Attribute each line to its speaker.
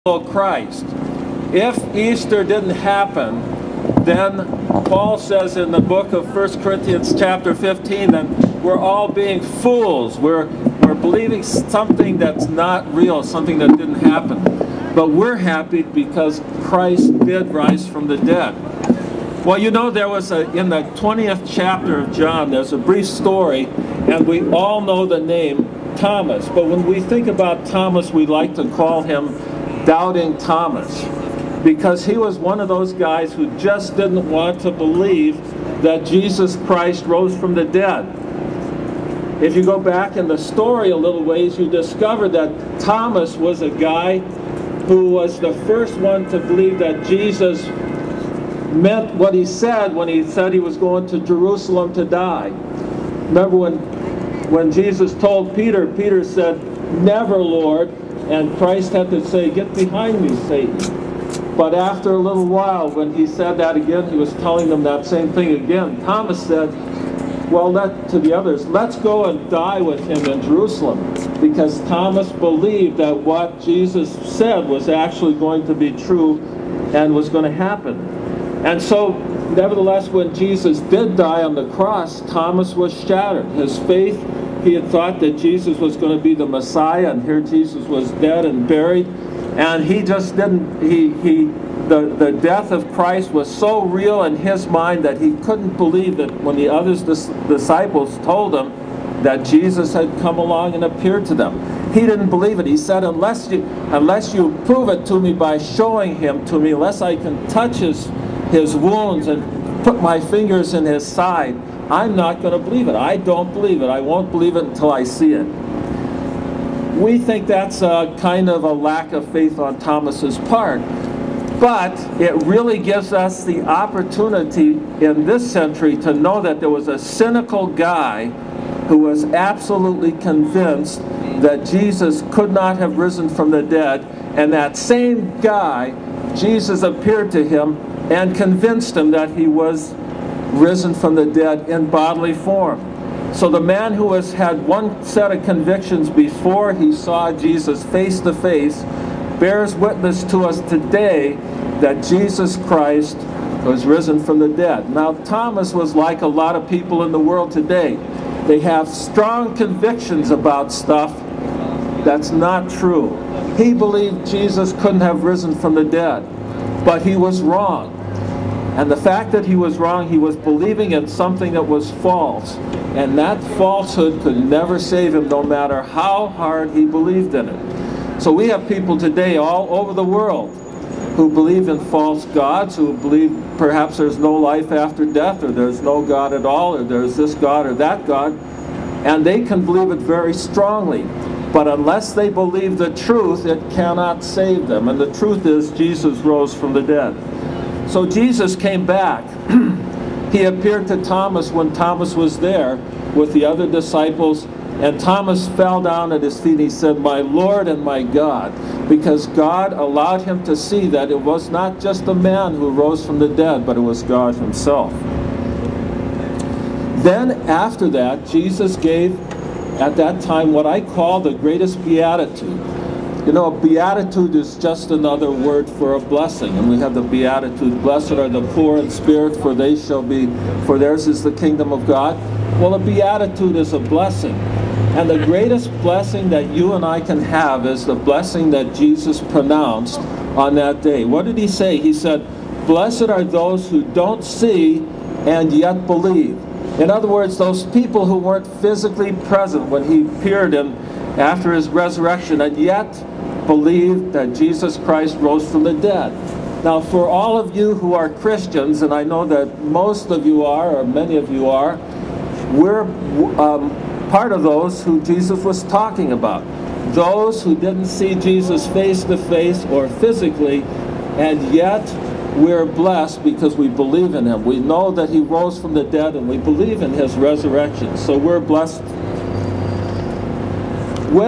Speaker 1: Christ. If Easter didn't happen, then Paul says in the book of 1 Corinthians chapter 15 that we're all being fools. We're believing something that's not real, something that didn't happen. But we're happy because Christ did rise from the dead. Well, you know, there was in the 20th chapter of John, there's a brief story, and we all know the name Thomas. But when we think about Thomas, we like to call him Doubting Thomas, because he was one of those guys who just didn't want to believe that Jesus Christ rose from the dead. If you go back in the story a little ways, you discover that Thomas was a guy who was the first one to believe that Jesus meant what he said when he said he was going to Jerusalem to die. Remember when Jesus told Peter, Peter said, "Never, Lord," and Christ had to say, "Get behind me, Satan." But after a little while, when he said that again, he was telling them that same thing again. Thomas said, well, to the others, let's go and die with him in Jerusalem, because Thomas believed that what Jesus said was actually going to be true and was going to happen. And so, nevertheless, when Jesus did die on the cross, Thomas was shattered. His faith, he had thought that Jesus was going to be the Messiah, and here Jesus was dead and buried. And he just didn't, the death of Christ was so real in his mind that he couldn't believe that when the other disciples told him that Jesus had come along and appeared to them. He didn't believe it. He said, unless you prove it to me by showing him to me, unless I can touch his wounds and put my fingers in his side, I'm not going to believe it. I don't believe it. I won't believe it until I see it. We think that's a kind of a lack of faith on Thomas's part. But it really gives us the opportunity in this century to know that there was a cynical guy who was absolutely convinced that Jesus could not have risen from the dead, and that same guy, Jesus appeared to him and convinced him that he was risen from the dead in bodily form. So the man who has had one set of convictions before he saw Jesus face to face bears witness to us today that Jesus Christ was risen from the dead. Now, Thomas was like a lot of people in the world today. They have strong convictions about stuff that's not true. He believed Jesus couldn't have risen from the dead, but he was wrong. And the fact that he was wrong, he was believing in something that was false. And that falsehood could never save him, no matter how hard he believed in it. So we have people today all over the world who believe in false gods, who believe perhaps there's no life after death, or there's no God at all, or there's this God or that God. And they can believe it very strongly. But unless they believe the truth, it cannot save them. And the truth is, Jesus rose from the dead. So Jesus came back. He appeared to Thomas when Thomas was there with the other disciples, and Thomas fell down at his feet and he said, "My Lord and my God," because God allowed him to see that it was not just a man who rose from the dead, but it was God himself. Then after that, Jesus gave at that time what I call the greatest beatitude. You know, a beatitude is just another word for a blessing. And we have the beatitude, "Blessed are the poor in spirit, for theirs is the kingdom of God." Well, a beatitude is a blessing. And the greatest blessing that you and I can have is the blessing that Jesus pronounced on that day. What did he say? He said, "Blessed are those who don't see and yet believe." In other words, those people who weren't physically present when he appeared after his resurrection, and yet believed that Jesus Christ rose from the dead. Now, for all of you who are Christians, and I know that most of you are, or many of you are, we're part of those who Jesus was talking about. Those who didn't see Jesus face to face or physically, and yet we're blessed because we believe in him. We know that he rose from the dead, and we believe in his resurrection. So we're blessed. When